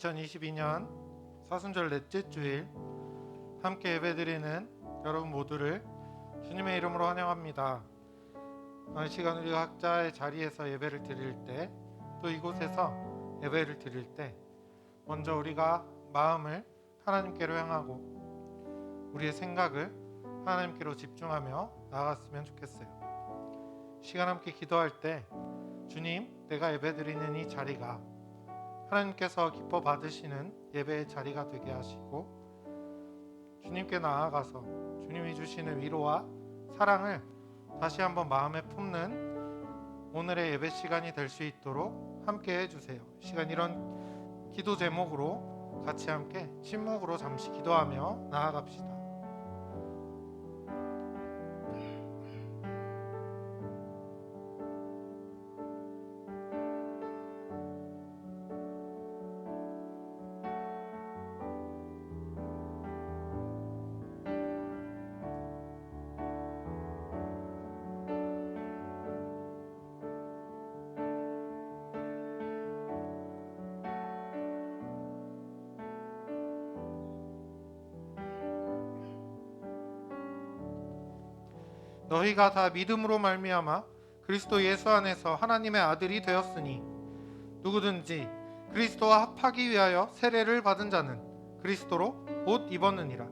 2022년 사순절 넷째 주일 함께 예배드리는 여러분 모두를 주님의 이름으로 환영합니다. 이 시간 우리가 각자의 자리에서 예배를 드릴 때, 또 이곳에서 예배를 드릴 때 먼저 우리가 마음을 하나님께로 향하고 우리의 생각을 하나님께로 집중하며 나아갔으면 좋겠어요. 시간 함께 기도할 때 주님, 내가 예배드리는 이 자리가 하나님께서 기뻐 받으시는 예배의 자리가 되게 하시고, 주님께 나아가서 주님이 주시는 위로와 사랑을 다시 한번 마음에 품는 오늘의 예배 시간이 될 수 있도록 함께 해주세요. 시간 이런 기도 제목으로 같이 함께 침묵으로 잠시 기도하며 나아갑시다. 너희가 다 믿음으로 말미암아 그리스도 예수 안에서 하나님의 아들이 되었으니 누구든지 그리스도와 합하기 위하여 세례를 받은 자는 그리스도로 옷 입었느니라.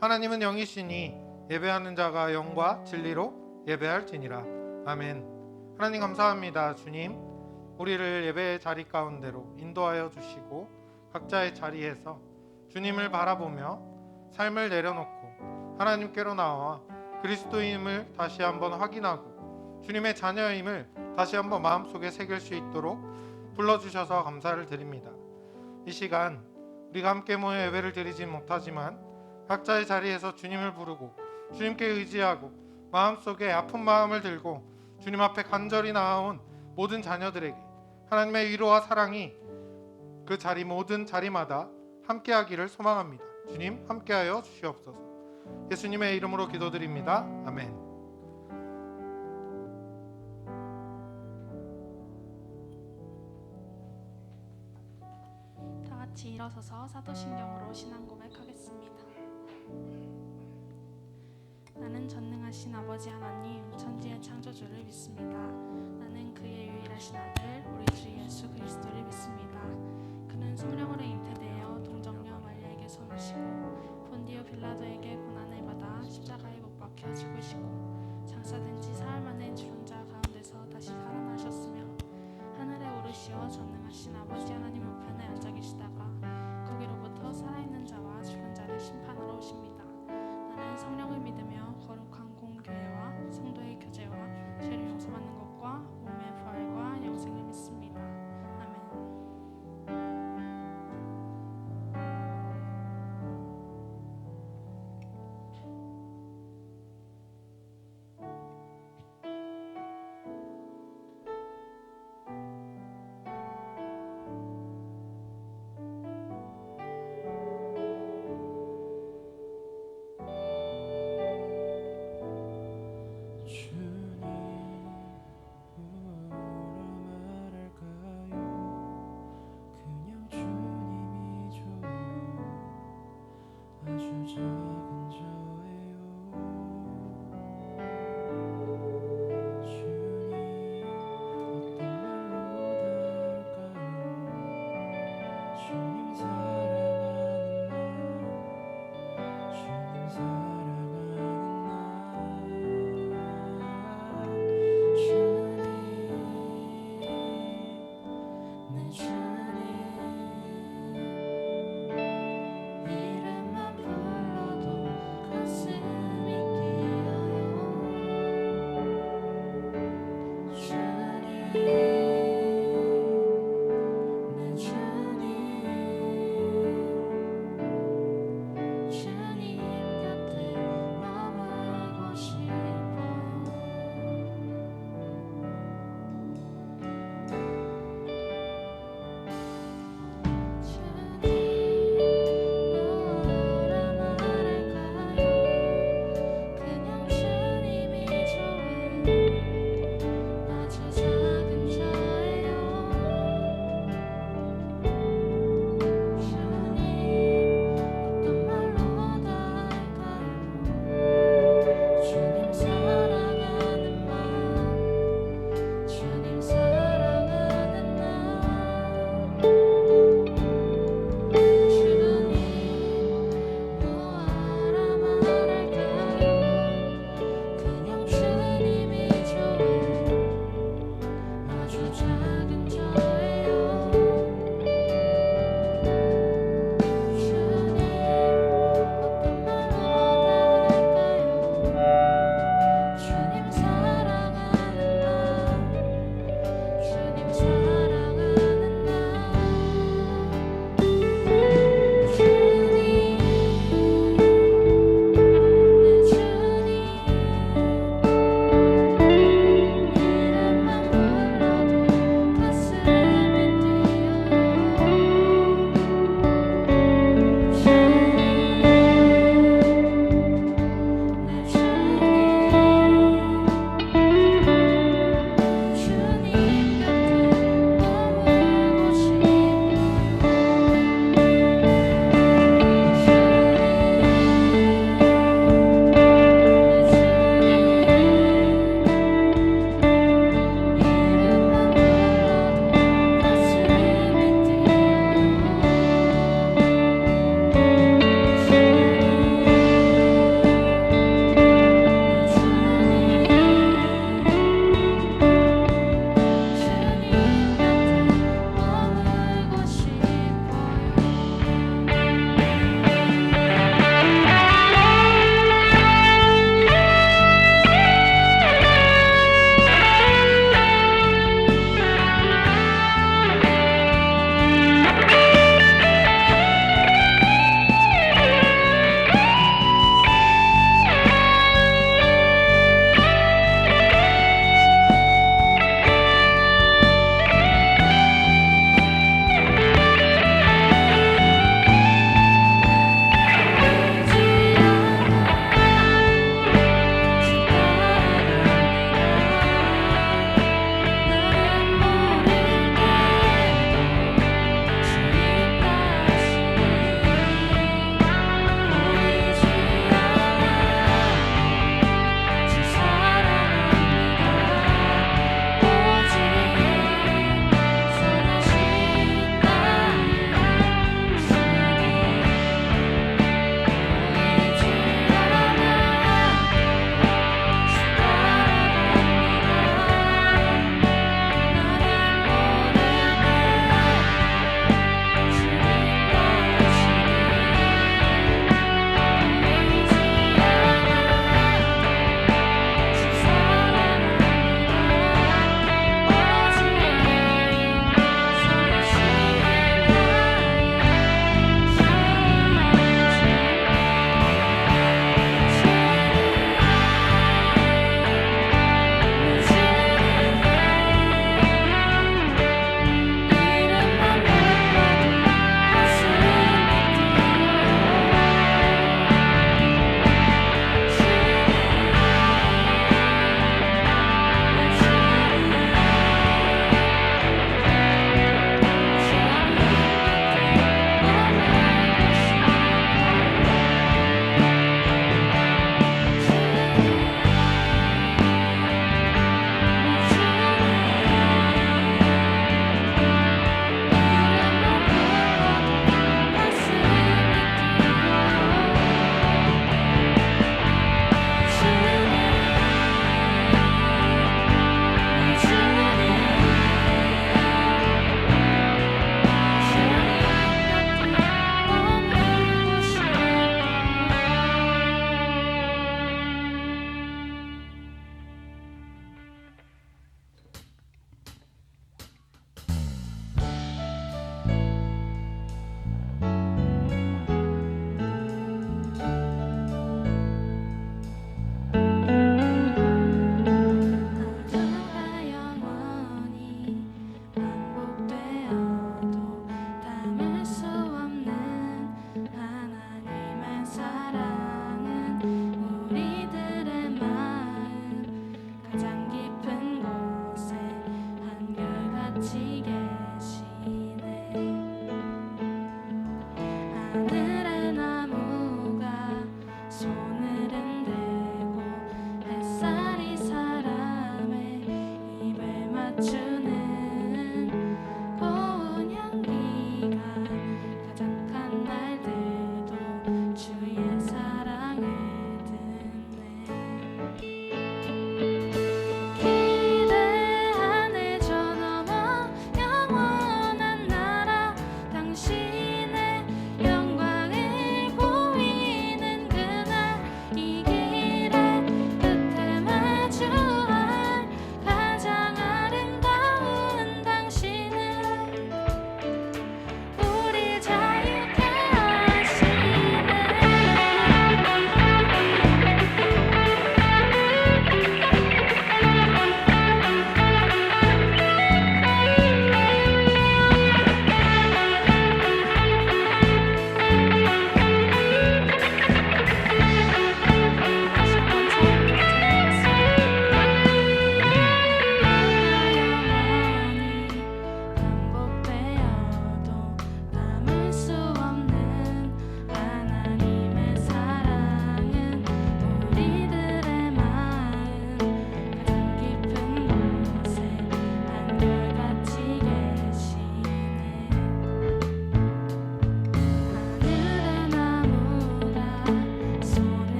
하나님은 영이시니 예배하는 자가 영과 진리로 예배할지니라. 아멘. 하나님 감사합니다. 주님, 우리를 예배의 자리 가운데로 인도하여 주시고 각자의 자리에서 주님을 바라보며 삶을 내려놓고 하나님께로 나와 그리스도임을 다시 한번 확인하고 주님의 자녀임을 다시 한번 마음속에 새길 수 있도록 불러주셔서 감사를 드립니다. 이 시간 우리가 함께 모여 예배를 드리진 못하지만 각자의 자리에서 주님을 부르고 주님께 의지하고 마음속에 아픈 마음을 들고 주님 앞에 간절히 나아온 모든 자녀들에게 하나님의 위로와 사랑이 그 자리 모든 자리마다 함께하기를 소망합니다. 주님 함께하여 주시옵소서. 예수님의 이름으로 기도드립니다. 아멘. 다 같이 일어서서 사도신경으로 신앙 고백하겠습니다. 나는 전능하신 아버지 하나님, 천지의 창조주를 믿습니다. 나는 그의 유일하신 아들 우리 주 예수 그리스도를 믿습니다. 그는 성령으로 잉태되어 동정녀 마리아에게 소나시고 본디오 빌라도에게 고난을 받아 십자가에 못 박혀 죽으시고 장사된 지 사흘 만에 죽은 자 가운데서 다시 살아나셨으며 하늘에 오르시어 전능하신 아버지 하나님 우편에 앉아 계시다가 거기로부터 살아있는 자와 죽은 자를 심판하러 오십니다. 나는 성령을 믿으며 거룩한 공교회와 성도의 교제와 죄를 용서받는 것과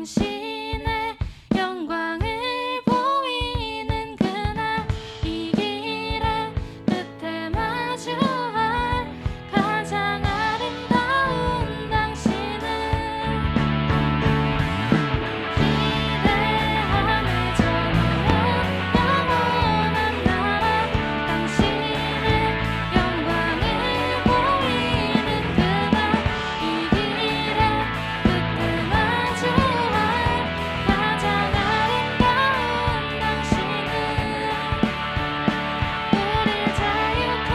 당신의 영광을 보이는 그날 이 길의 끝에 마주할 가장 아름다운 당신을 기대함에 저물은 영원한 나라 당신의 영광을 보이는 그날 이 길의 끝에 마주할 가장 아름다운 당신은 우릴 자유케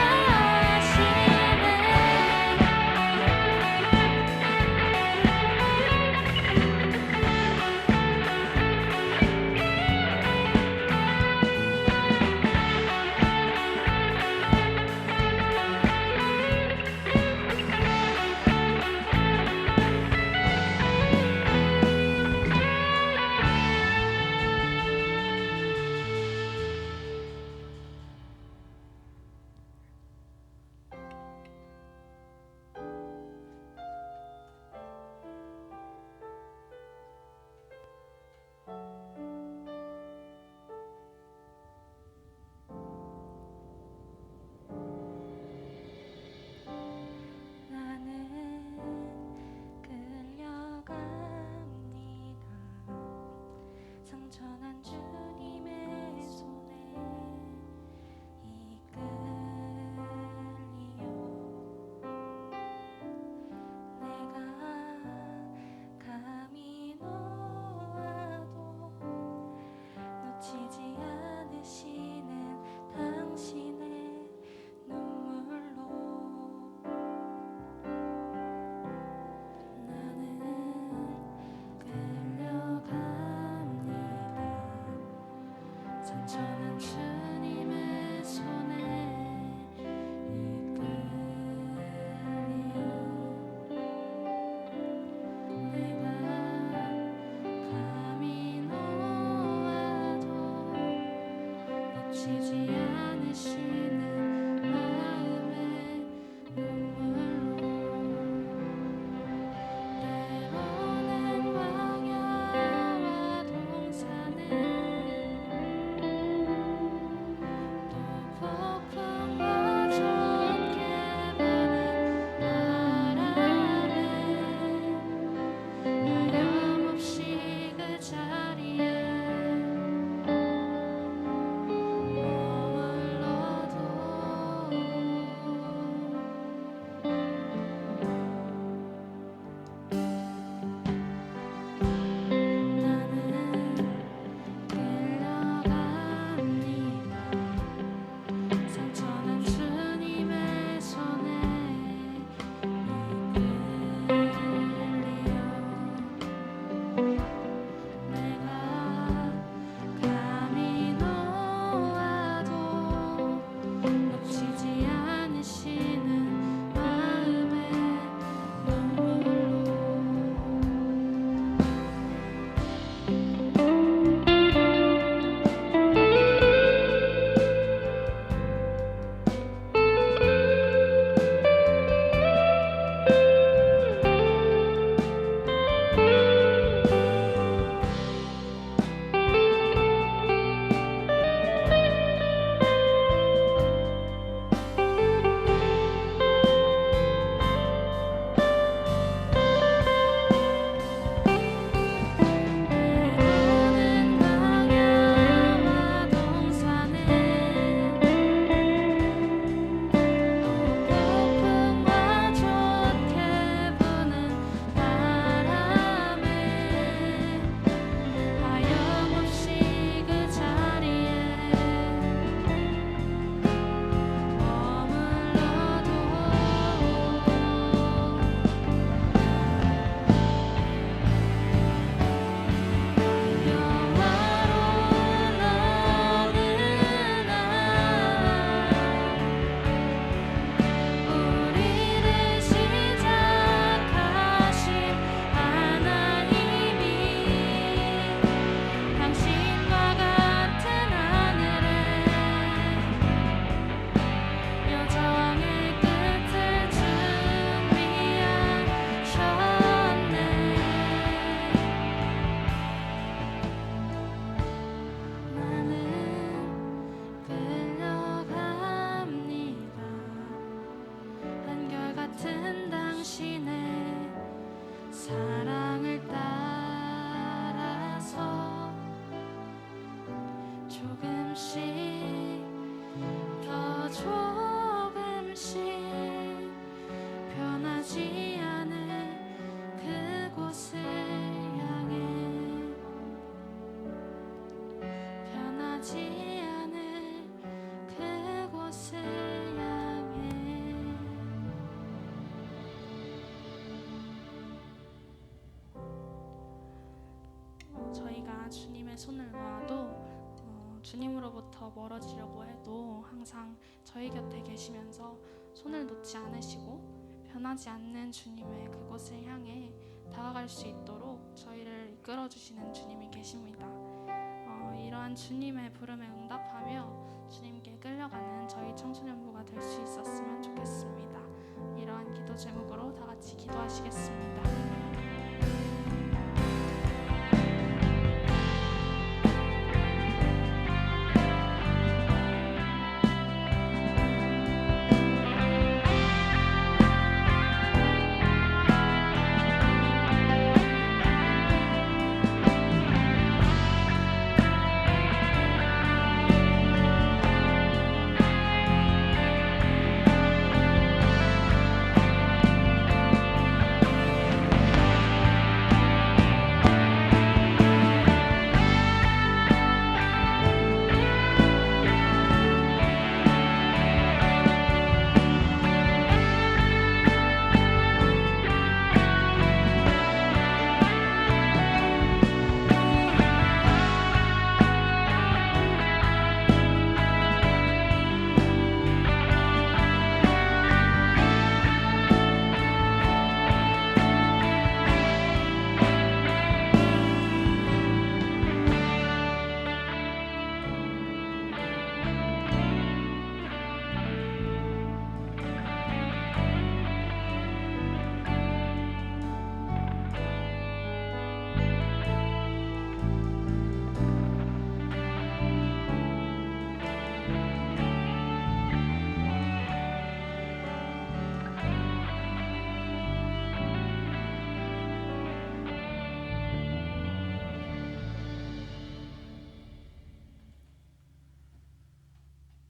나는 끌려갑니다. 상처난 주님의 손에 이끌려 내가 감히 놓아도 놓치지 않으시는 당신의 눈물로 나는 끌려갑니다. 상처난 주님의 손에 이끌려 내가 감히 놓아도 놓치지 않으시는 마음의 눈물로 때로는 광야와 동산을 또 폭풍과 젖게 부는 바람에 하염없이 그 자리에 머물러도 더 조금씩 변하지 않을 그곳을 향해 변하지 않을 그곳을 향해 저희가 주님의 손을 놓아도 주님으로부터 멀어지려고 해도 항상 저희 곁에 계시면서 손을 놓지 않으시고 변하지 않는 주님의 그곳을 향해 다가갈 수 있도록 저희를 이끌어 주시는 주님이 계십니다. 이러한 주님의 부름에 응답하며 주님께 끌려가는 저희 청소년부가 될 수 있었으면 좋겠습니다. 이러한 기도 제목으로 다 같이 기도하시겠습니다.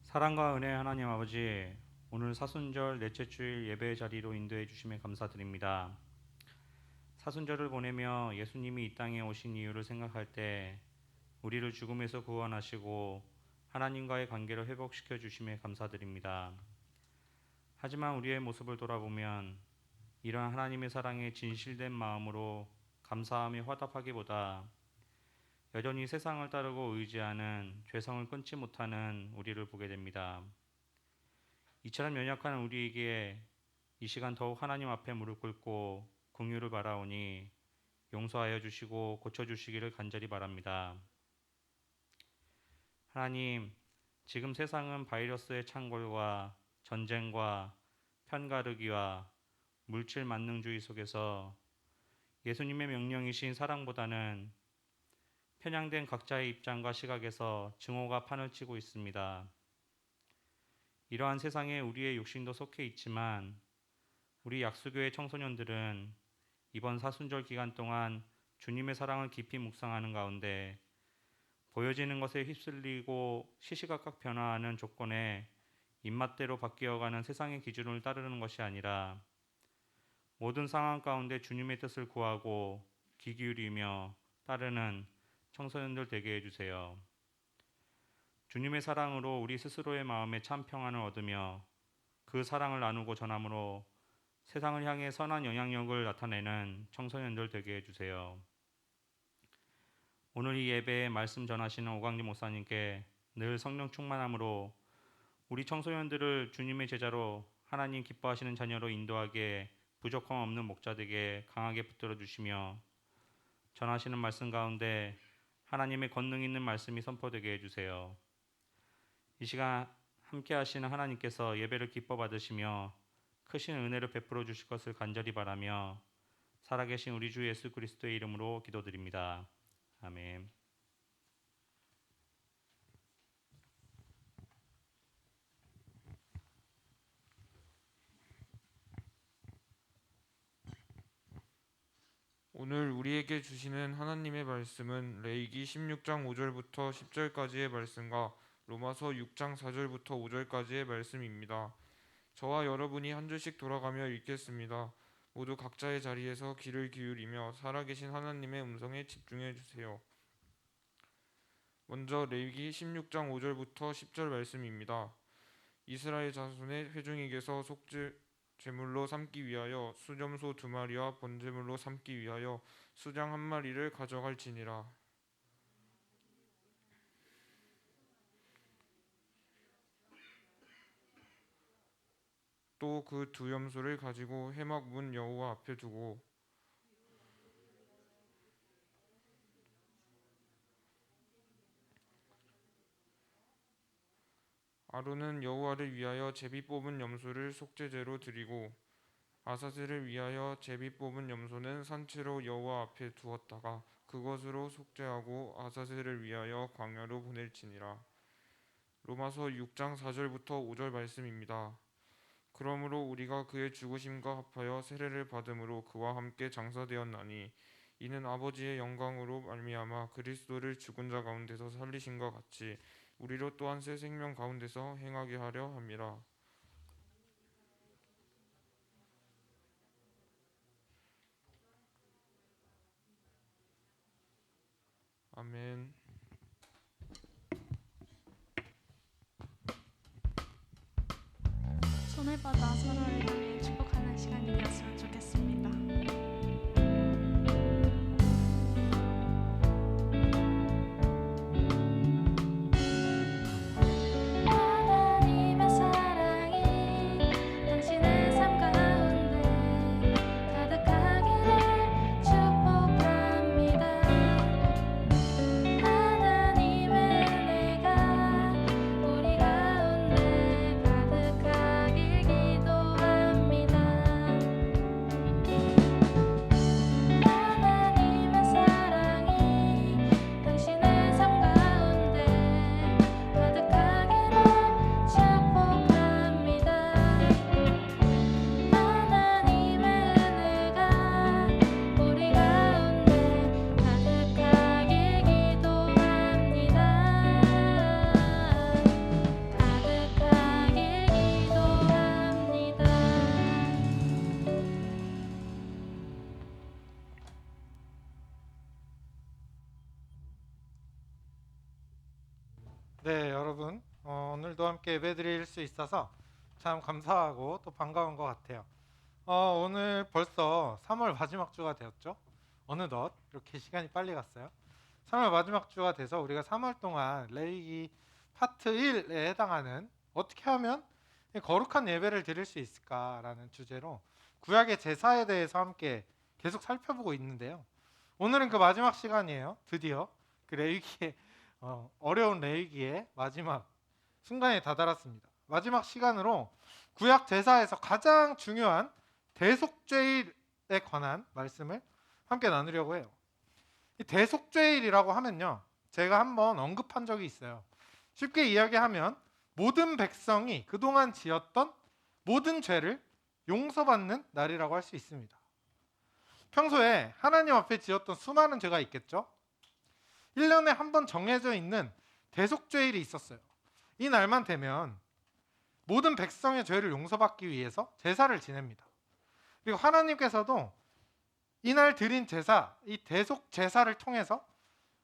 사랑과 은혜의 하나님 아버지, 오늘 사순절 넷째 주일 예배의 자리로 인도해 주심에 감사드립니다. 사순절을 보내며 예수님이 이 땅에 오신 이유를 생각할 때 우리를 죽음에서 구원하시고 하나님과의 관계를 회복시켜 주심에 감사드립니다. 하지만 우리의 모습을 돌아보면 이러한 하나님의 사랑에 진실된 마음으로 감사하며 화답하기보다 여전히 세상을 따르고 의지하는 죄성을 끊지 못하는 우리를 보게 됩니다. 이처럼 연약한 우리에게 이 시간 더욱 하나님 앞에 무릎 꿇고 긍휼을 바라오니 용서하여 주시고 고쳐주시기를 간절히 바랍니다. 하나님, 지금 세상은 바이러스의 창궐과 전쟁과 편가르기와 물질 만능주의 속에서 예수님의 명령이신 사랑보다는 편향된 각자의 입장과 시각에서 증오가 판을 치고 있습니다. 이러한 세상에 우리의 육신도 속해 있지만 우리 약수교회 청소년들은 이번 사순절 기간 동안 주님의 사랑을 깊이 묵상하는 가운데 보여지는 것에 휩쓸리고 시시각각 변화하는 조건에 입맛대로 바뀌어가는 세상의 기준을 따르는 것이 아니라 모든 상황 가운데 주님의 뜻을 구하고 귀 기울이며 따르는 청소년들 되게 해주세요. 주님의 사랑으로 우리 스스로의 마음에 참 평안을 얻으며 그 사랑을 나누고 전함으로 세상을 향해 선한 영향력을 나타내는 청소년들 되게 해주세요. 오늘 이 예배에 말씀 전하시는 오광리 목사님께 늘 성령 충만함으로 우리 청소년들을 주님의 제자로 하나님 기뻐하시는 자녀로 인도하기에 부족함 없는 목자되게 강하게 붙들어 주시며 전하시는 말씀 가운데 하나님의 권능 있는 말씀이 선포되게 해주세요. 이 시간 함께 하시는 하나님께서 예배를 기뻐 받으시며 크신 은혜를 베풀어 주실 것을 간절히 바라며 살아계신 우리 주 예수 그리스도의 이름으로 기도드립니다. 아멘. 오늘 우리에게 주시는 하나님의 말씀은 레위기 16장 5절부터 10절까지의 말씀과 로마서 6장 4절부터 5절까지의 말씀입니다. 저와 여러분이 한 줄씩 돌아가며 읽겠습니다. 모두 각자의 자리에서 귀를 기울이며 살아계신 하나님의 음성에 집중해 주세요. 먼저 레위기 16장 5절부터 10절 말씀입니다. 이스라엘 자손의 회중에게서 속죄 제물로 삼기 위하여 수점소 2마리와 번제물로 삼기 위하여 수장 1마리를 가져갈지니라. 또 그 2염소를 가지고 회막 문 여호와 앞에 두고 아론은 여호와를 위하여 제비 뽑은 염소를 속죄제로 드리고 아사셀을 위하여 제비 뽑은 염소는 산채로 여호와 앞에 두었다가 그것으로 속죄하고 아사셀을 위하여 광야로 보낼지니라. 로마서 6장 4절부터 5절 말씀입니다. 그러므로 우리가 그의 죽으심과 합하여 세례를 받음으로 그와 함께 장사되었나니 이는 아버지의 영광으로 말미암아 그리스도를 죽은 자 가운데서 살리신 것 같이 우리로 또한 새 생명 가운데서 행하게 하려 함이라. 아멘. 손을 뻗어 서로를 향해 축복하는 시간이 되었으면 좋겠습니다. 하나님의 사랑이 당신의 삶 가운데 가득하기를 축복합니다. 하나님의 은혜가 우리 가운데 가득하길 기도합니다. 하나님의 사랑이 당신의 삶 가운데 가득하기를 축복합니다. 하나님의 은혜가 우리 가운데 가득하길 기도합니다. 가득하길 기도합니다. 네, 여러분 오늘도 함께 예배드릴 수 있어서 참 감사하고 또 반가운 것 같아요. 오늘 벌써 3월 마지막 주가 되었죠. 어느덧 이렇게 시간이 빨리 갔어요. 3월 마지막 주가 돼서 우리가 3월 동안 레위기 파트 1에 해당하는 어떻게 하면 거룩한 예배를 드릴 수 있을까라는 주제로 구약의 제사에 대해서 함께 계속 살펴보고 있는데요. 오늘은 그 마지막 시간이에요. 드디어 그 레위기의 어려운 레위기의 마지막 순간에 다다랐습니다. 마지막 시간으로 구약 제사에서 가장 중요한 대속죄일에 관한 말씀을 함께 나누려고 해요. 이 대속죄일이라고 하면요, 제가 한번 언급한 적이 있어요. 쉽게 이야기하면 모든 백성이 그동안 지었던 모든 죄를 용서받는 날이라고 할 수 있습니다. 평소에 하나님 앞에 지었던 수많은 죄가 있겠죠. 1년에 한 번 정해져 있는 대속죄일이 있었어요. 이 날만 되면 모든 백성의 죄를 용서받기 위해서 제사를 지냅니다. 그리고 하나님께서도 이날 드린 제사, 이 대속 제사를 통해서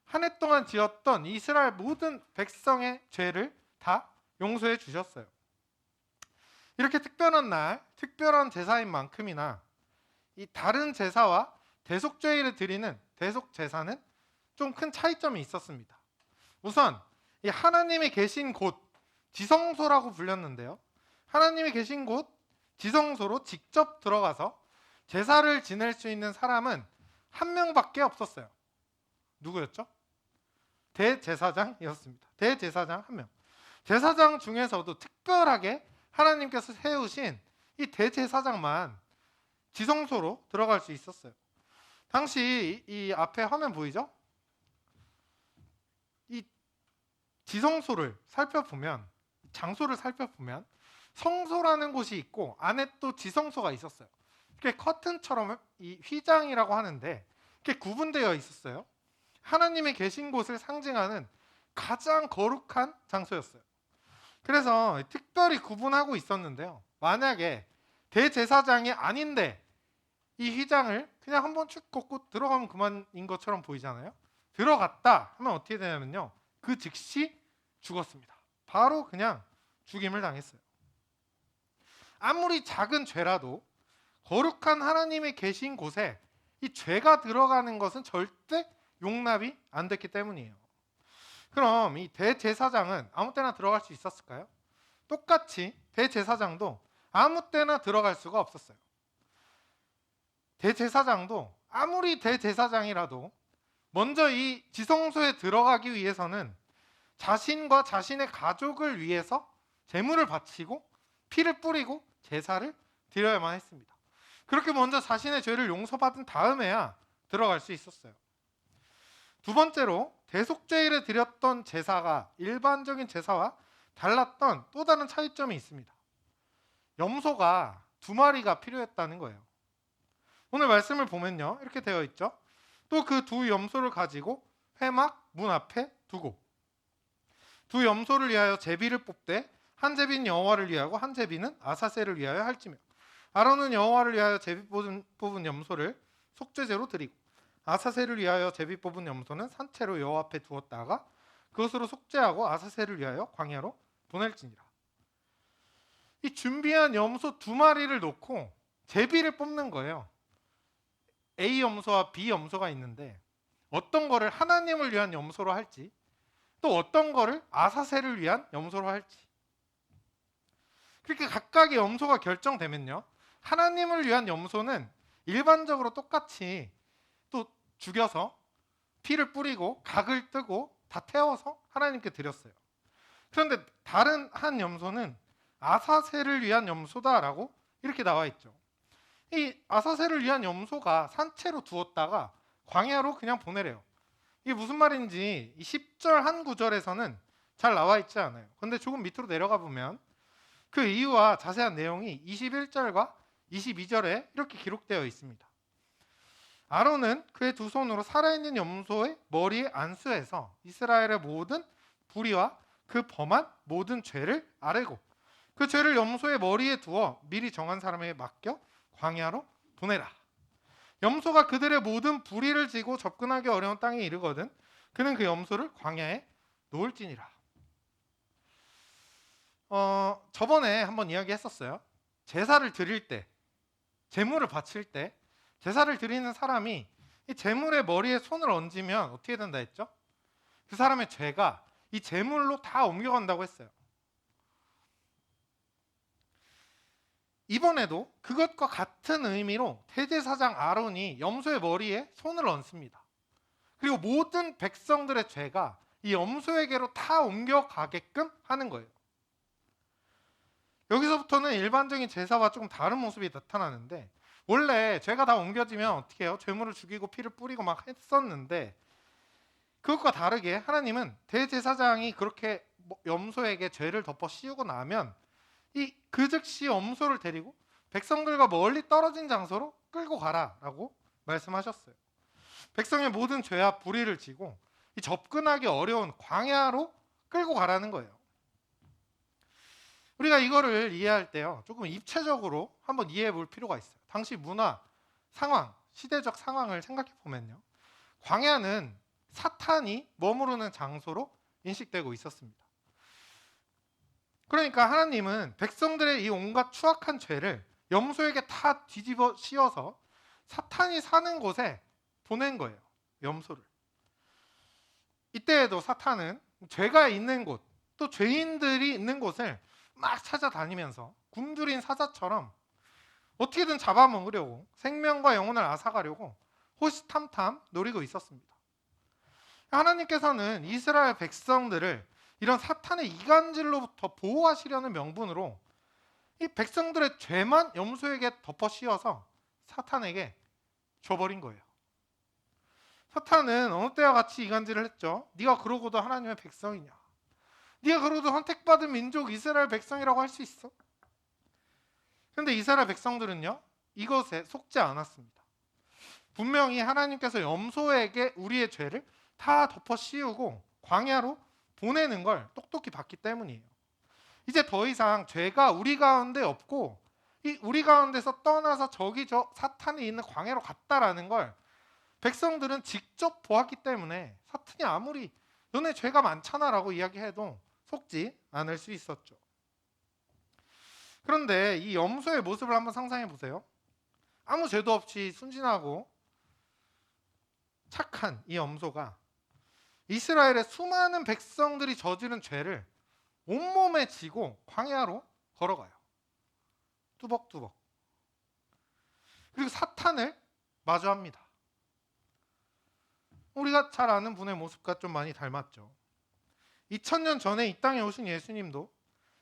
한 해 동안 지었던 이스라엘 모든 백성의 죄를 다 용서해 주셨어요. 이렇게 특별한 날, 특별한 제사인 만큼이나 이 다른 제사와 대속죄일을 드리는 대속 제사는 좀 큰 차이점이 있었습니다. 우선 이 하나님이 계신 곳, 지성소라고 불렸는데요. 하나님이 계신 곳, 지성소로 직접 들어가서 제사를 지낼 수 있는 사람은 한 명밖에 없었어요. 누구였죠? 대제사장이었습니다. 대제사장 한 명. 제사장 중에서도 특별하게 하나님께서 세우신 이 대제사장만 지성소로 들어갈 수 있었어요. 당시 이 앞에 화면 보이죠? 이 지성소를 살펴보면, 장소를 살펴보면 성소라는 곳이 있고 안에 또 지성소가 있었어요. 이렇게 커튼처럼 이 휘장이라고 하는데 이렇게 구분되어 있었어요. 하나님이 계신 곳을 상징하는 가장 거룩한 장소였어요. 그래서 특별히 구분하고 있었는데요. 만약에 대제사장이 아닌데 이 휘장을 그냥 한번 쭉 걷고 들어가면 그만인 것처럼 보이잖아요. 들어갔다 하면 어떻게 되냐면요, 그 즉시 죽었습니다. 바로 그냥 죽임을 당했어요. 아무리 작은 죄라도 거룩한 하나님이 계신 곳에 이 죄가 들어가는 것은 절대 용납이 안 됐기 때문이에요. 그럼 이 대제사장은 아무 때나 들어갈 수 있었을까요? 똑같이 대제사장도 아무 때나 들어갈 수가 없었어요. 대제사장도 아무리 대제사장이라도 먼저 이 지성소에 들어가기 위해서는 자신과 자신의 가족을 위해서 제물을 바치고 피를 뿌리고 제사를 드려야만 했습니다. 그렇게 먼저 자신의 죄를 용서받은 다음에야 들어갈 수 있었어요. 두 번째로 대속죄일에 드렸던 제사가 일반적인 제사와 달랐던 또 다른 차이점이 있습니다. 염소가 2마리가 필요했다는 거예요. 오늘 말씀을 보면요, 이렇게 되어 있죠. 또 그 2 염소를 가지고 회막 문 앞에 두고 2 염소를 위하여 제비를 뽑되 한 제비는 여호와를 위하고 한 제비는 아사셀을 위하여 할지며 아론은 여호와를 위하여 제비 뽑은 염소를 속죄제로 드리고 아사셀을 위하여 제비 뽑은 염소는 산채로 여호와 앞에 두었다가 그것으로 속죄하고 아사셀을 위하여 광야로 보낼지니라. 이 준비한 염소 2마리를 놓고 제비를 뽑는 거예요. A 염소와 B 염소가 있는데 어떤 거를 하나님을 위한 염소로 할지, 또 어떤 거를 아사셀을 위한 염소로 할지, 그렇게 각각의 염소가 결정되면요, 하나님을 위한 염소는 일반적으로 똑같이 또 죽여서 피를 뿌리고 각을 뜨고 다 태워서 하나님께 드렸어요. 그런데 다른 한 염소는 아사셀을 위한 염소다라고 이렇게 나와 있죠. 이 아사셀을 위한 염소가 산채로 두었다가 광야로 그냥 보내래요. 이게 무슨 말인지 이 10절 한 구절에서는 잘 나와 있지 않아요. 근데 조금 밑으로 내려가 보면 그 이유와 자세한 내용이 21절과 22절에 이렇게 기록되어 있습니다. 아론은 그의 2 손으로 살아있는 염소의 머리에 안수해서 이스라엘의 모든 불의와 그 범한 모든 죄를 아뢰고 그 죄를 염소의 머리에 두어 미리 정한 사람에게 맡겨 광야로 보내라. 염소가 그들의 모든 불의를 지고 접근하기 어려운 땅에 이르거든 그는 그 염소를 광야에 놓을지니라. 저번에 한번 이야기했었어요. 제사를 드릴 때, 제물을 바칠 때 제사를 드리는 사람이 이 제물의 머리에 손을 얹으면 어떻게 된다 했죠? 그 사람의 죄가 이 제물로 다 옮겨간다고 했어요. 이번에도 그것과 같은 의미로 대제사장 아론이 염소의 머리에 손을 얹습니다. 그리고 모든 백성들의 죄가 이 염소에게로 다 옮겨가게끔 하는 거예요. 여기서부터는 일반적인 제사와 조금 다른 모습이 나타나는데, 원래 죄가 다 옮겨지면 어떻게 해요? 죄물을 죽이고 피를 뿌리고 막 했었는데, 그것과 다르게 하나님은 대제사장이 그렇게 염소에게 죄를 덮어 씌우고 나면 그 즉시 염소를 데리고 백성들과 멀리 떨어진 장소로 끌고 가라라고 말씀하셨어요. 백성의 모든 죄와 불의를 지고 이 접근하기 어려운 광야로 끌고 가라는 거예요. 우리가 이거를 이해할 때요, 조금 입체적으로 한번 이해해 볼 필요가 있어요. 당시 문화, 상황, 시대적 상황을 생각해 보면요, 광야는 사탄이 머무르는 장소로 인식되고 있었습니다. 그러니까 하나님은 백성들의 이 온갖 추악한 죄를 염소에게 다 뒤집어 씌워서 사탄이 사는 곳에 보낸 거예요, 염소를. 이때에도 사탄은 죄가 있는 곳, 또 죄인들이 있는 곳을 막 찾아다니면서 굶주린 사자처럼 어떻게든 잡아먹으려고, 생명과 영혼을 앗아가려고 호시탐탐 노리고 있었습니다. 하나님께서는 이스라엘 백성들을 이런 사탄의 이간질로부터 보호하시려는 명분으로 이 백성들의 죄만 염소에게 덮어 씌워서 사탄에게 줘버린 거예요. 사탄은 어느 때와 같이 이간질을 했죠. 네가 그러고도 하나님의 백성이냐? 네가 그러고도 선택받은 민족 이스라엘 백성이라고 할 수 있어? 그런데 이스라엘 백성들은요, 이것에 속지 않았습니다. 분명히 하나님께서 염소에게 우리의 죄를 다 덮어 씌우고 광야로 보내는 걸 똑똑히 봤기 때문이에요. 이제 더 이상 죄가 우리 가운데 없고 이 우리 가운데서 떠나서 저기 저 사탄이 있는 광야로 갔다라는 걸 백성들은 직접 보았기 때문에 사탄이 아무리 너네 죄가 많잖아라고 이야기해도 속지 않을 수 있었죠. 그런데 이 염소의 모습을 한번 상상해 보세요. 아무 죄도 없이 순진하고 착한 이 염소가 이스라엘의 수많은 백성들이 저지른 죄를 온몸에 지고 광야로 걸어가요. 뚜벅뚜벅. 그리고 사탄을 마주합니다. 우리가 잘 아는 분의 모습과 좀 많이 닮았죠. 2000년 전에 이 땅에 오신 예수님도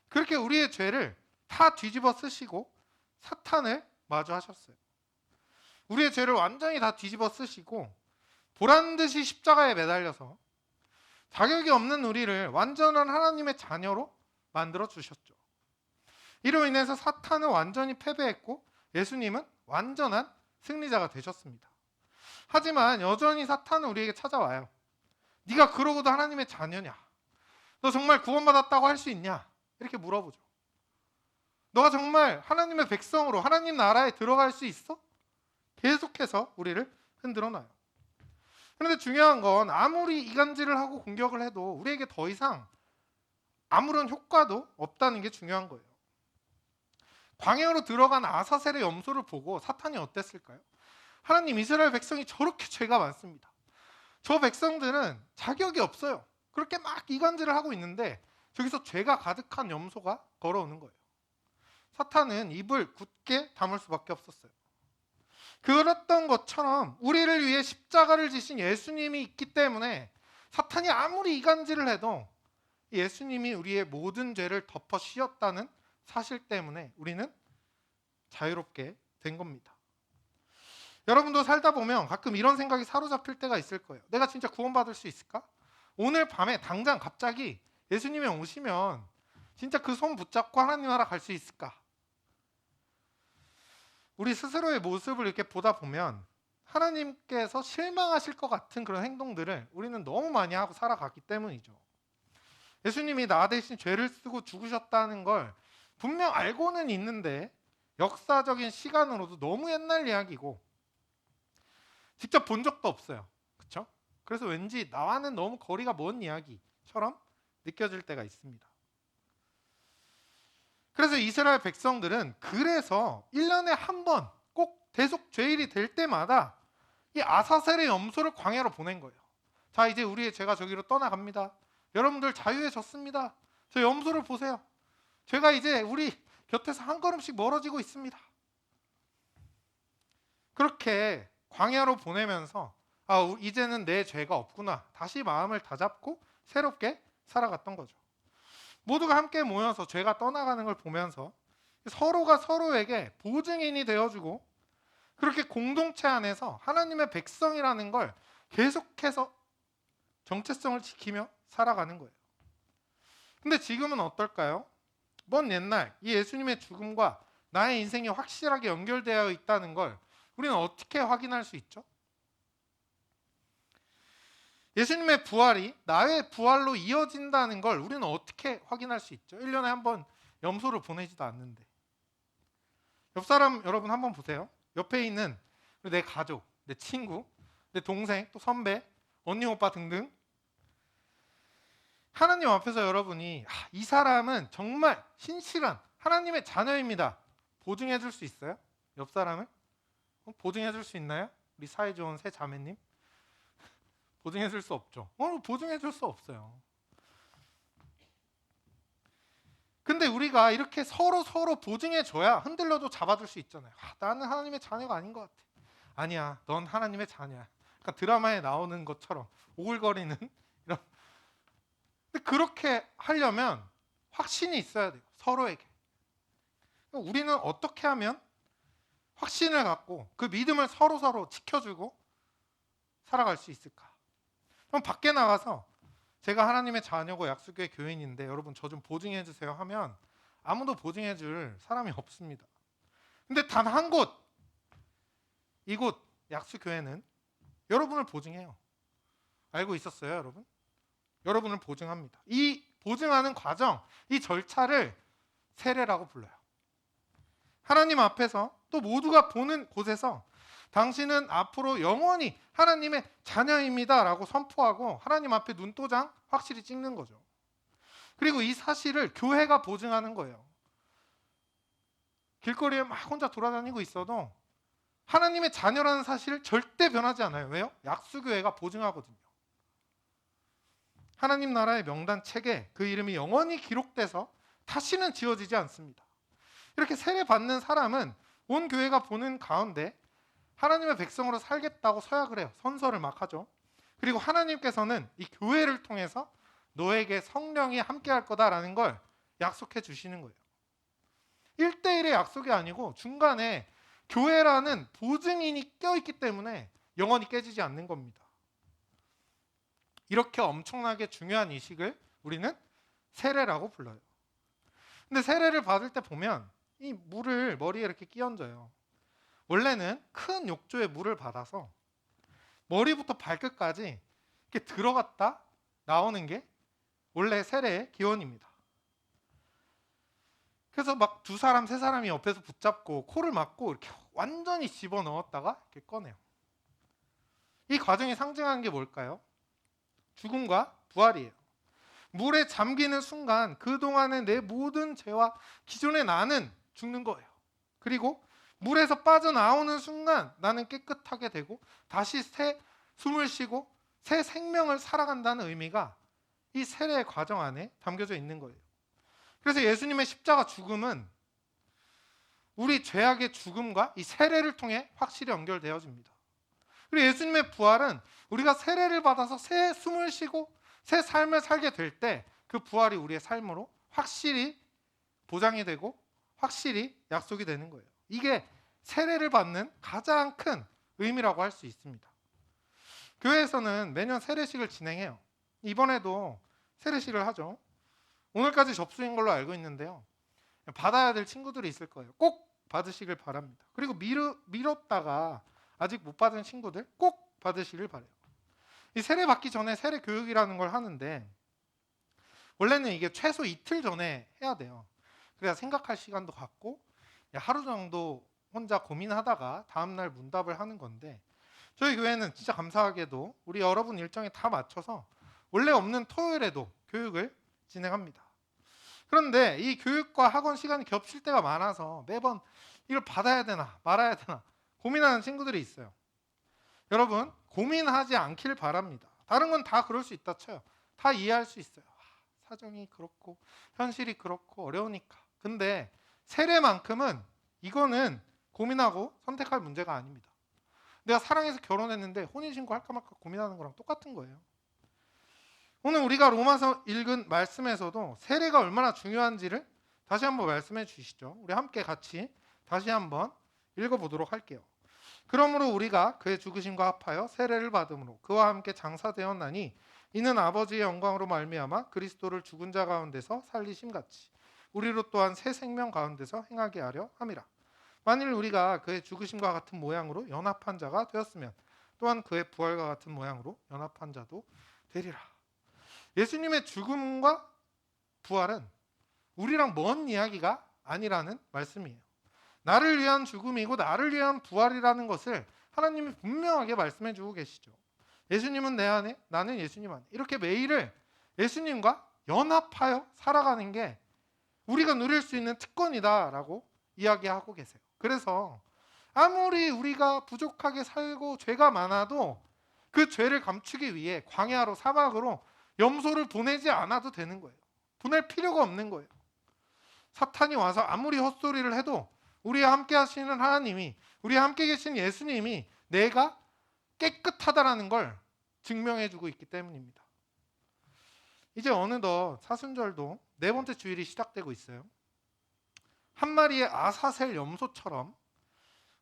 그렇게 우리의 죄를 다 뒤집어 쓰시고 사탄을 마주하셨어요. 우리의 죄를 완전히 다 뒤집어 쓰시고 보란듯이 십자가에 매달려서 자격이 없는 우리를 완전한 하나님의 자녀로 만들어 주셨죠. 이로 인해서 사탄은 완전히 패배했고 예수님은 완전한 승리자가 되셨습니다. 하지만 여전히 사탄은 우리에게 찾아와요. 네가 그러고도 하나님의 자녀냐? 너 정말 구원받았다고 할 수 있냐? 이렇게 물어보죠. 너가 정말 하나님의 백성으로 하나님 나라에 들어갈 수 있어? 계속해서 우리를 흔들어 놔요. 그런데 중요한 건 아무리 이간질을 하고 공격을 해도 우리에게 더 이상 아무런 효과도 없다는 게 중요한 거예요. 광야로 들어간 아사셀의 염소를 보고 사탄이 어땠을까요? 하나님, 이스라엘 백성이 저렇게 죄가 많습니다. 저 백성들은 자격이 없어요. 그렇게 막 이간질을 하고 있는데 저기서 죄가 가득한 염소가 걸어오는 거예요. 사탄은 입을 굳게 다물 수밖에 없었어요. 그랬던 것처럼 우리를 위해 십자가를 지신 예수님이 있기 때문에 사탄이 아무리 이간질을 해도 예수님이 우리의 모든 죄를 덮어 씌웠다는 사실 때문에 우리는 자유롭게 된 겁니다. 여러분도 살다 보면 가끔 이런 생각이 사로잡힐 때가 있을 거예요. 내가 진짜 구원받을 수 있을까? 오늘 밤에 당장 갑자기 예수님이 오시면 진짜 그 손 붙잡고 하나님 나라 갈 수 있을까? 우리 스스로의 모습을 이렇게 보다 보면 하나님께서 실망하실 것 같은 그런 행동들을 우리는 너무 많이 하고 살아갔기 때문이죠. 예수님이 나 대신 죄를 쓰고 죽으셨다는 걸 분명 알고는 있는데 역사적인 시간으로도 너무 옛날 이야기고 직접 본 적도 없어요. 그렇죠? 그래서 왠지 나와는 너무 거리가 먼 이야기처럼 느껴질 때가 있습니다. 그래서 이스라엘 백성들은 그래서 1년에 한 번 꼭 대속 죄일이 될 때마다 이 아사셀의 염소를 광야로 보낸 거예요. 자, 이제 우리의 죄가 저기로 떠나갑니다. 여러분들 자유해졌습니다. 저 염소를 보세요. 죄가 이제 우리 곁에서 한 걸음씩 멀어지고 있습니다. 그렇게 광야로 보내면서 이제는 내 죄가 없구나. 다시 마음을 다잡고 새롭게 살아갔던 거죠. 모두가 함께 모여서 죄가 떠나가는 걸 보면서 서로가 서로에게 보증인이 되어주고 그렇게 공동체 안에서 하나님의 백성이라는 걸 계속해서 정체성을 지키며 살아가는 거예요. 근데 지금은 어떨까요? 먼 옛날 이 예수님의 죽음과 나의 인생이 확실하게 연결되어 있다는 걸 우리는 어떻게 확인할 수 있죠? 예수님의 부활이 나의 부활로 이어진다는 걸 우리는 어떻게 확인할 수 있죠? 1년에 한 번 염소를 보내지도 않는데. 옆 사람 여러분 한번 보세요. 옆에 있는 내 가족, 내 친구, 내 동생, 또 선배, 언니, 오빠 등등 하나님 앞에서 여러분이 이 사람은 정말 신실한 하나님의 자녀입니다. 보증해 줄 수 있어요? 옆 사람을? 보증해 줄 수 있나요? 우리 사이 좋은 세 자매님? 보증해 줄 수 없죠. 보증해 줄 수 없어요. 근데 우리가 이렇게 서로 보증해 줘야 흔들려도 잡아줄 수 있잖아요. 나는 하나님의 자녀가 아닌 것 같아. 아니야, 넌 하나님의 자녀야. 그러니까 드라마에 나오는 것처럼 오글거리는 이런. 근데 그렇게 하려면 확신이 있어야 돼요. 서로에게. 우리는 어떻게 하면 확신을 갖고 그 믿음을 서로 지켜주고 살아갈 수 있을까? 그럼 밖에 나가서 제가 하나님의 자녀고 약수교회 교인인데 여러분 저 좀 보증해 주세요 하면 아무도 보증해 줄 사람이 없습니다. 근데 단 한 곳, 이곳 약수교회는 여러분을 보증해요. 알고 있었어요, 여러분? 여러분을 보증합니다. 이 보증하는 과정, 이 절차를 세례라고 불러요. 하나님 앞에서 또 모두가 보는 곳에서 당신은 앞으로 영원히 하나님의 자녀입니다 라고 선포하고 하나님 앞에 눈도장 확실히 찍는 거죠. 그리고 이 사실을 교회가 보증하는 거예요. 길거리에 막 혼자 돌아다니고 있어도 하나님의 자녀라는 사실을 절대 변하지 않아요. 왜요? 약수교회가 보증하거든요. 하나님 나라의 명단 책에 그 이름이 영원히 기록돼서 다시는 지워지지 않습니다. 이렇게 세례 받는 사람은 온 교회가 보는 가운데 하나님의 백성으로 살겠다고 서약을 해요. 선서를 막 하죠. 그리고 하나님께서는 이 교회를 통해서 너에게 성령이 함께할 거다라는 걸 약속해 주시는 거예요. 1대1의 약속이 아니고 중간에 교회라는 보증인이 껴있기 때문에 영원히 깨지지 않는 겁니다. 이렇게 엄청나게 중요한 이식을 우리는 세례라고 불러요. 근데 세례를 받을 때 보면 이 물을 머리에 이렇게 끼얹어요. 원래는 큰 욕조에 물을 받아서 머리부터 발끝까지 이렇게 들어갔다 나오는 게 원래 세례의 기원입니다. 그래서 막 2사람, 3사람이 옆에서 붙잡고 코를 막고 이렇게 완전히 집어넣었다가 이렇게 꺼내요. 이 과정이 상징하는 게 뭘까요? 죽음과 부활이에요. 물에 잠기는 순간 그동안의 내 모든 죄와 기존의 나는 죽는 거예요. 그리고 물에서 빠져나오는 순간 나는 깨끗하게 되고 다시 새 숨을 쉬고 새 생명을 살아간다는 의미가 이 세례의 과정 안에 담겨져 있는 거예요. 그래서 예수님의 십자가 죽음은 우리 죄악의 죽음과 이 세례를 통해 확실히 연결되어집니다. 그리고 예수님의 부활은 우리가 세례를 받아서 새 숨을 쉬고 새 삶을 살게 될 때 그 부활이 우리의 삶으로 확실히 보장이 되고 확실히 약속이 되는 거예요. 이게 세례를 받는 가장 큰 의미라고 할 수 있습니다. 교회에서는 매년 세례식을 진행해요. 이번에도 세례식을 하죠. 오늘까지 접수인 걸로 알고 있는데요. 받아야 될 친구들이 있을 거예요. 꼭 받으시길 바랍니다. 그리고 미뤘다가 아직 못 받은 친구들 꼭 받으시길 바라요. 이 세례 받기 전에 세례 교육이라는 걸 하는데 원래는 이게 최소 이틀 전에 해야 돼요. 그래야 생각할 시간도 갖고 하루 정도 혼자 고민하다가 다음날 문답을 하는 건데 저희 교회는 진짜 감사하게도 우리 여러분 일정에 다 맞춰서 원래 없는 토요일에도 교육을 진행합니다. 그런데 이 교육과 학원 시간이 겹칠 때가 많아서 매번 이걸 받아야 되나 말아야 되나 고민하는 친구들이 있어요. 여러분 고민하지 않길 바랍니다. 다른 건 다 그럴 수 있다 쳐요. 다 이해할 수 있어요. 사정이 그렇고 현실이 그렇고 어려우니까. 근데 세례만큼은 이거는 고민하고 선택할 문제가 아닙니다. 내가 사랑해서 결혼했는데 혼인신고 할까 말까 고민하는 거랑 똑같은 거예요. 오늘 우리가 로마서 읽은 말씀에서도 세례가 얼마나 중요한지를 다시 한번 말씀해 주시죠. 우리 함께 같이 다시 한번 읽어보도록 할게요. 그러므로 우리가 그의 죽으심과 합하여 세례를 받음으로 그와 함께 장사되었나니 이는 아버지의 영광으로 말미암아 그리스도를 죽은 자 가운데서 살리심 같이 우리로 또한 새 생명 가운데서 행하게 하려 함이라. 만일 우리가 그의 죽으심과 같은 모양으로 연합한 자가 되었으면 또한 그의 부활과 같은 모양으로 연합한 자도 되리라. 예수님의 죽음과 부활은 우리랑 먼 이야기가 아니라는 말씀이에요. 나를 위한 죽음이고 나를 위한 부활이라는 것을 하나님이 분명하게 말씀해 주고 계시죠. 예수님은 내 안에, 나는 예수님 안에. 이렇게 매일을 예수님과 연합하여 살아가는 게 우리가 누릴 수 있는 특권이다라고 이야기하고 계세요. 그래서 아무리 우리가 부족하게 살고 죄가 많아도 그 죄를 감추기 위해 광야로 사막으로 염소를 보내지 않아도 되는 거예요. 보낼 필요가 없는 거예요. 사탄이 와서 아무리 헛소리를 해도 우리와 함께 하시는 하나님이, 우리와 함께 계신 예수님이 내가 깨끗하다라는 걸 증명해 주고 있기 때문입니다. 이제 어느덧 사순절도 4번째 주일이 시작되고 있어요. 한 마리의 아사셀 염소처럼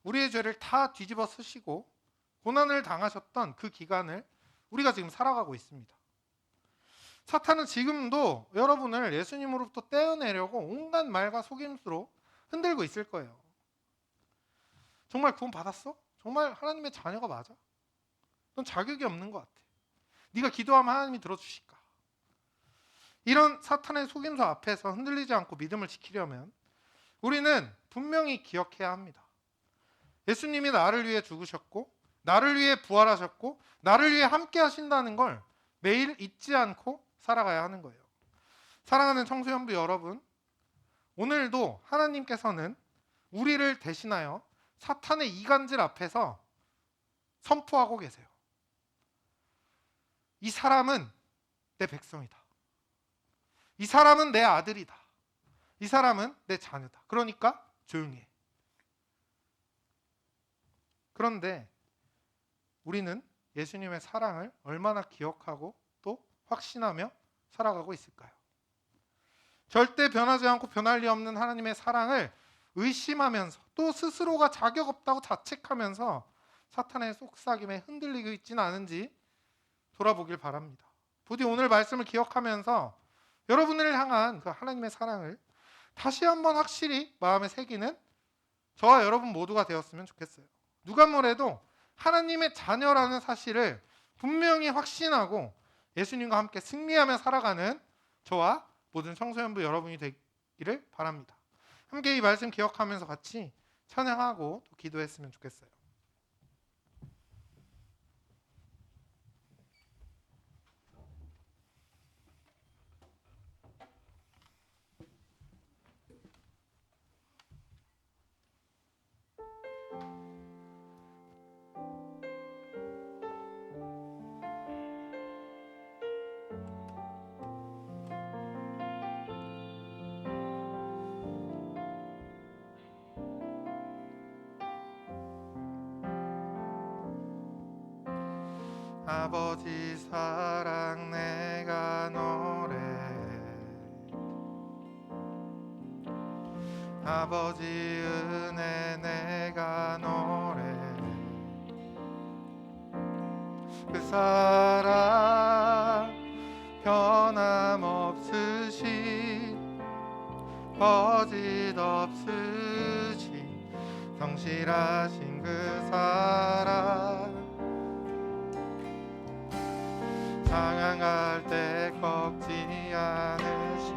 우리의 죄를 다 뒤집어 쓰시고 고난을 당하셨던 그 기간을 우리가 지금 살아가고 있습니다. 사탄은 지금도 여러분을 예수님으로부터 떼어내려고 온갖 말과 속임수로 흔들고 있을 거예요. 정말 구원 받았어? 정말 하나님의 자녀가 맞아? 넌 자격이 없는 것 같아. 네가 기도하면 하나님이 들어주실까? 이런 사탄의 속임수 앞에서 흔들리지 않고 믿음을 지키려면 우리는 분명히 기억해야 합니다. 예수님이 나를 위해 죽으셨고 나를 위해 부활하셨고 나를 위해 함께 하신다는 걸 매일 잊지 않고 살아가야 하는 거예요. 사랑하는 청소년부 여러분, 오늘도 하나님께서는 우리를 대신하여 사탄의 이간질 앞에서 선포하고 계세요. 이 사람은 내 백성이다. 이 사람은 내 아들이다. 이 사람은 내 자녀다. 그러니까 조용히 해. 그런데 우리는 예수님의 사랑을 얼마나 기억하고 또 확신하며 살아가고 있을까요? 절대 변하지 않고 변할 리 없는 하나님의 사랑을 의심하면서 또 스스로가 자격 없다고 자책하면서 사탄의 속삭임에 흔들리고 있지는 않은지 돌아보길 바랍니다. 부디 오늘 말씀을 기억하면서 여러분을 향한 그 하나님의 사랑을 다시 한번 확실히 마음에 새기는 저와 여러분 모두가 되었으면 좋겠어요. 누가 뭐래도 하나님의 자녀라는 사실을 분명히 확신하고 예수님과 함께 승리하며 살아가는 저와 모든 청소년부 여러분이 되기를 바랍니다. 함께 이 말씀 기억하면서 같이 찬양하고 또 기도했으면 좋겠어요. 아버지 사랑 내가 노래, 아버지 은혜 내가 노래, 그 사랑 변함없으신 거짓 없으신 성실하신 그 사랑, 상한 때 꺾지 않으신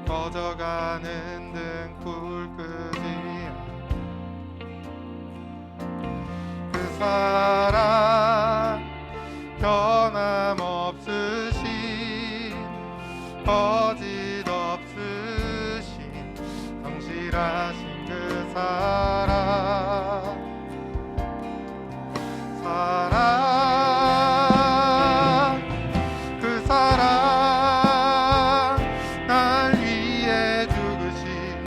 꺼져가는 등 불 끄지 않은 그 사랑 변함없으신 거짓 없으신 성실하신 그 사랑, 그 사랑 날 위해 죽으신,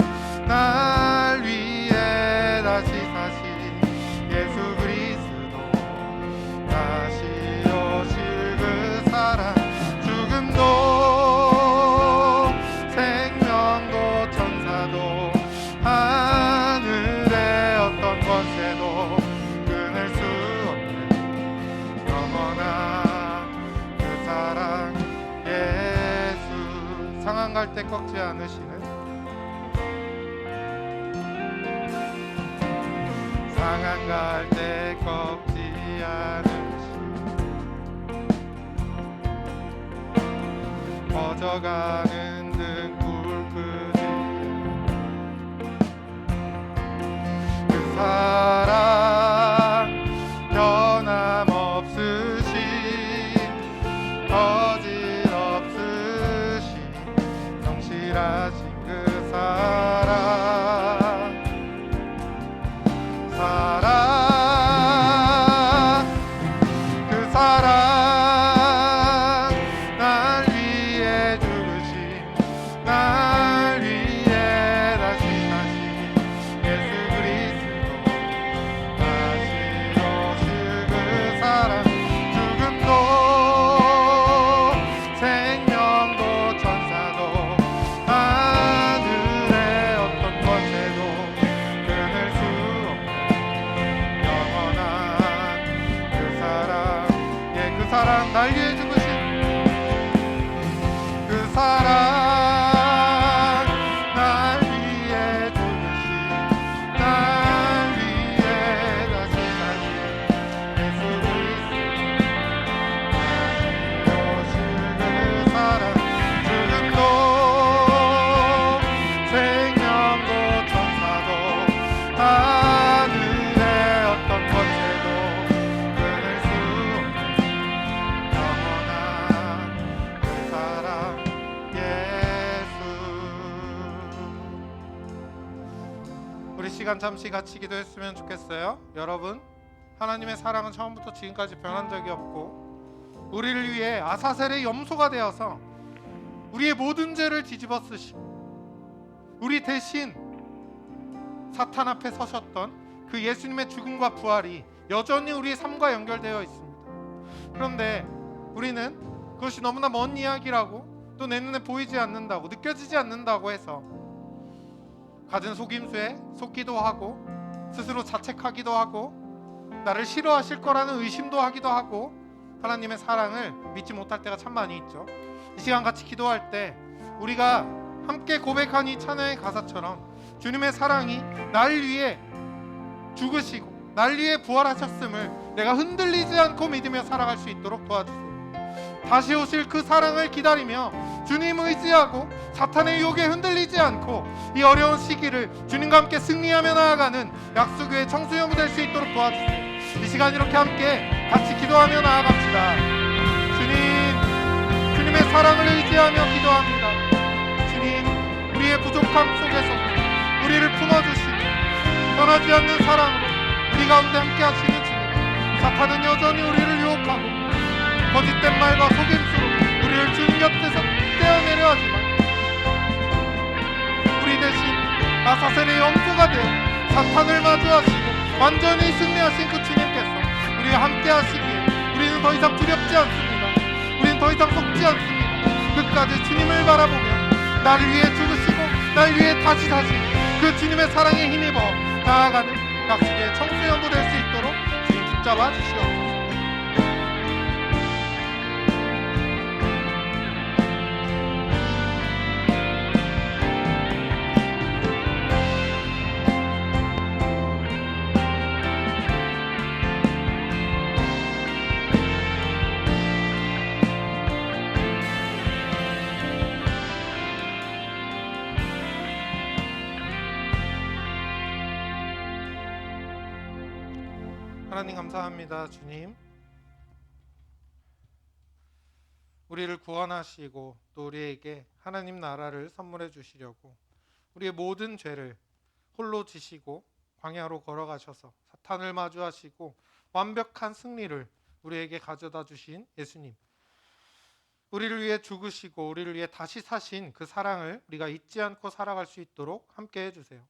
날 위해 다시 사신 예수 그리스도, 다시 오실 그 사랑, 죽음도 생명도 천사도 하늘의 어떤 권세도 끊을 수 상한 갈 때 꺾지 않으시는, 상한 갈 때 꺾지 않으시는 꺼져가는 등 불 끄지 그 사랑 변함없으신 거짓 없으신 성실하신 그 사랑, 그 사랑 날 위해 죽으신, 날 위해 다시 사신 예수 그리스도, 다시 오실 그 사랑, 죽음도 생명도 천사도 하늘의 어떤 권세도 끊을 수 없는 영원한 그 사랑, 예, 그 사랑 날 위해 죽으신 그 사랑, 날 위해 죽으신, 날 위해 다시 사신 예수 그리스도, 다시 시간 잠시 같이 기도했으면 좋겠어요. 여러분, 하나님의 사랑은 처음부터 지금까지 변한 적이 없고 우리를 위해 아사셀의 염소가 되어서 우리의 모든 죄를 뒤집어 쓰시고 우리 대신 사탄 앞에 서셨던 그 예수님의 죽음과 부활이 여전히 우리의 삶과 연결되어 있습니다. 그런데 우리는 그것이 너무나 먼 이야기라고 또 내 눈에 보이지 않는다고 느껴지지 않는다고 해서 가진 속임수에 속기도 하고 스스로 자책하기도 하고 나를 싫어하실 거라는 의심도 하기도 하고 하나님의 사랑을 믿지 못할 때가 참 많이 있죠. 이 시간 같이 기도할 때 우리가 함께 고백한 이 찬양의 가사처럼 주님의 사랑이 날 위해 죽으시고 날 위해 부활하셨음을 내가 흔들리지 않고 믿으며 살아갈 수 있도록 도와주세요. 다시 오실 그 사랑을 기다리며 주님 의지하고 사탄의 유혹에 흔들리지 않고 이 어려운 시기를 주님과 함께 승리하며 나아가는 약수교회 청소년부 될 수 있도록 도와주세요. 이 시간 이렇게 함께 같이 기도하며 나아갑시다. 주님의 사랑을 의지하며 기도합니다. 주님, 우리의 부족함 속에서 우리를 품어주시고 변하지 않는 사랑으로 우리 가운데 함께 하시는 주님, 사탄은 여전히 우리를 유혹하고 거짓된 말과 속임수로 우리를 주님 곁에서 떼어내려 하지만 우리 대신 아사셀의 염소가 되어 사탄을 마주하시고 완전히 승리하신 그 주님께서 우리와 함께 하시기에 우리는 더 이상 두렵지 않습니다. 우리는 더 이상 속지 않습니다. 끝까지 주님을 바라보며 나를 위해 죽으시고 날 위해 다시 그 주님의 사랑에 힘입어 나아가는 약속의 청소년부 될 수 있도록 주님 붙잡아 주시옵소서. 하나님 감사합니다. 주님, 우리를 구원하시고 또 우리에게 하나님 나라를 선물해 주시려고 우리의 모든 죄를 홀로 지시고 광야로 걸어가셔서 사탄을 마주하시고 완벽한 승리를 우리에게 가져다 주신 예수님, 우리를 위해 죽으시고 우리를 위해 다시 사신 그 사랑을 우리가 잊지 않고 살아갈 수 있도록 함께 해주세요.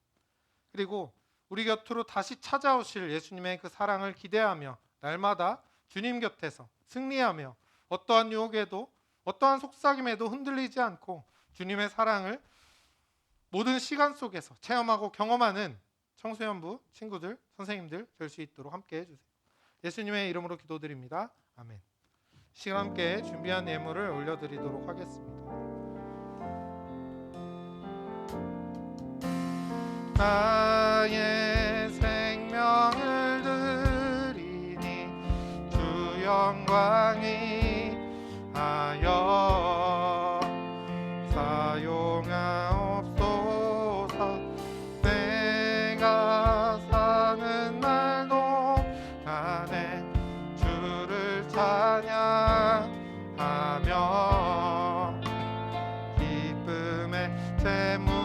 그리고 우리 곁으로 다시 찾아오실 예수님의 그 사랑을 기대하며 날마다 주님 곁에서 승리하며 어떠한 유혹에도 어떠한 속삭임에도 흔들리지 않고 주님의 사랑을 모든 시간 속에서 체험하고 경험하는 청소년부 친구들, 선생님들 될 수 있도록 함께 해주세요. 예수님의 이름으로 기도드립니다. 아멘. 시간 함께 준비한 예물을 올려드리도록 하겠습니다. 나의 생명을 드리니 주 영광이 하여 사용하옵소서. 내가 사는 날도 안에 주를 찬양하며 기쁨의 제물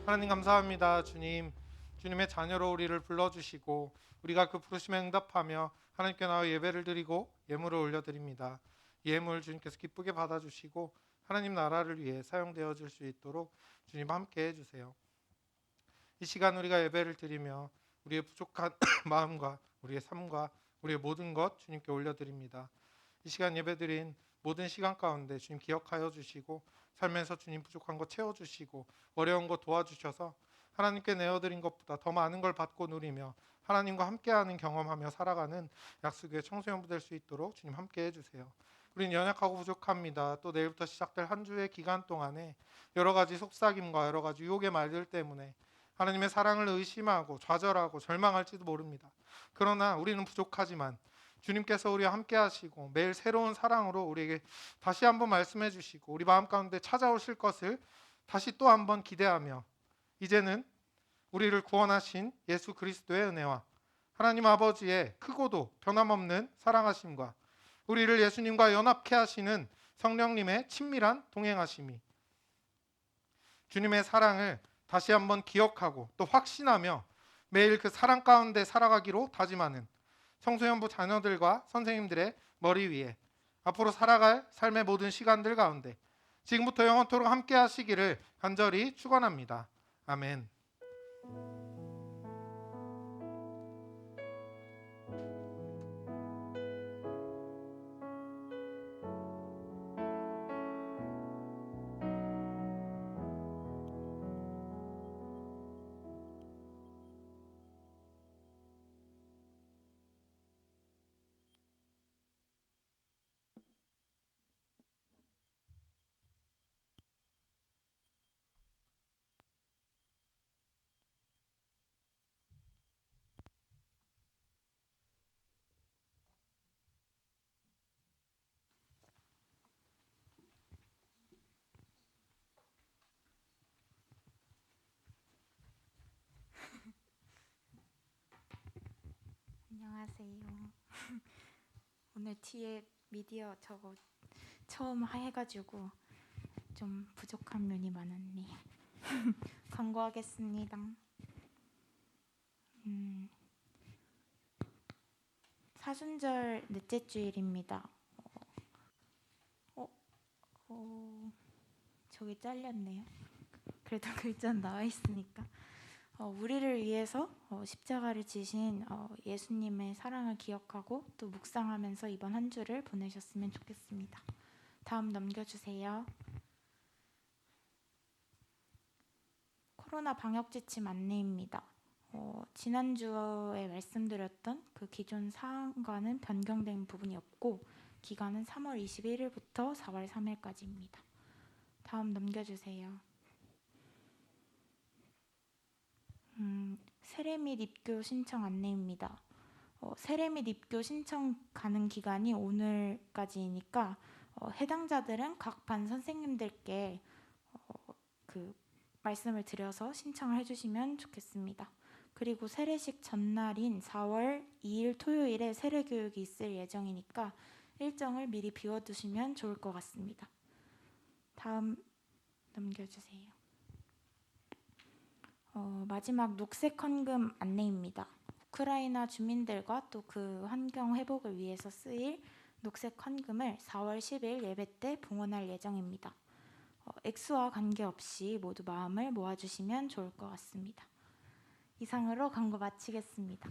하나님 감사합니다. 주님의 자녀로 우리를 불러주시고 우리가 그 부르심에 응답하며 하나님께 나와 예배를 드리고 예물을 올려드립니다. 예물 주님께서 기쁘게 받아주시고 하나님 나라를 위해 사용되어 줄 수 있도록 주님 함께 해주세요. 이 시간 우리가 예배를 드리며 우리의 부족한 마음과 우리의 삶과 우리의 모든 것 주님께 올려드립니다. 이 시간 예배드린 모든 시간 가운데 주님 기억하여 주시고 삶에서 주님 부족한 것 채워주시고 어려운 것 도와주셔서 하나님께 내어드린 것보다 더 많은 걸 받고 누리며 하나님과 함께하는 경험하며 살아가는 약속의 청소년부 될 수 있도록 주님 함께 해주세요. 우리는 연약하고 부족합니다. 또 내일부터 시작될 한 주의 기간 동안에 여러 가지 속삭임과 여러 가지 유혹의 말들 때문에 하나님의 사랑을 의심하고 좌절하고 절망할지도 모릅니다. 그러나 우리는 부족하지만 주님께서 우리와 함께 하시고 매일 새로운 사랑으로 우리에게 다시 한번 말씀해 주시고 우리 마음 가운데 찾아오실 것을 다시 또 한번 기대하며 이제는 우리를 구원하신 예수 그리스도의 은혜와 하나님 아버지의 크고도 변함없는 사랑하심과 우리를 예수님과 연합케 하시는 성령님의 친밀한 동행하심이 주님의 사랑을 다시 한번 기억하고 또 확신하며 매일 그 사랑 가운데 살아가기로 다짐하는 청소년부 자녀들과 선생님들의 머리 위에 앞으로 살아갈 삶의 모든 시간들 가운데 지금부터 영원토록 함께 하시기를 간절히 축원합니다. 아멘. 안녕하세요. 오늘 뒤에 미디어 저거 처음 해가지고 좀 부족한 면이 많았네. 광고하겠습니다. 사순절 넷째 주일입니다. 저기 잘렸네요. 그래도 글자는 나와 있으니까. 우리를 위해서 십자가를 지신 예수님의 사랑을 기억하고 또 묵상하면서 이번 한 주를 보내셨으면 좋겠습니다. 다음 넘겨주세요. 코로나 방역 지침 안내입니다. 지난주에 말씀드렸던 그 기존 사항과는 변경된 부분이 없고 기간은 3월 21일부터 4월 3일까지입니다. 다음 넘겨주세요. 세례 및 입교 신청 안내입니다. 세례 및 입교 신청 가능 기간이 오늘까지이니까 해당자들은 각 반 선생님들께 그 말씀을 드려서 신청을 해주시면 좋겠습니다. 그리고 세례식 전날인 4월 2일 토요일에 세례 교육이 있을 예정이니까 일정을 미리 비워두시면 좋을 것 같습니다. 다음 넘겨주세요. 마지막 녹색 헌금 안내입니다. 우크라이나 주민들과 또 그 환경 회복을 위해서 쓰일 녹색 헌금을 4월 10일 예배 때 봉헌할 예정입니다. 액수와 관계없이 모두 마음을 모아주시면 좋을 것 같습니다. 이상으로 광고 마치겠습니다.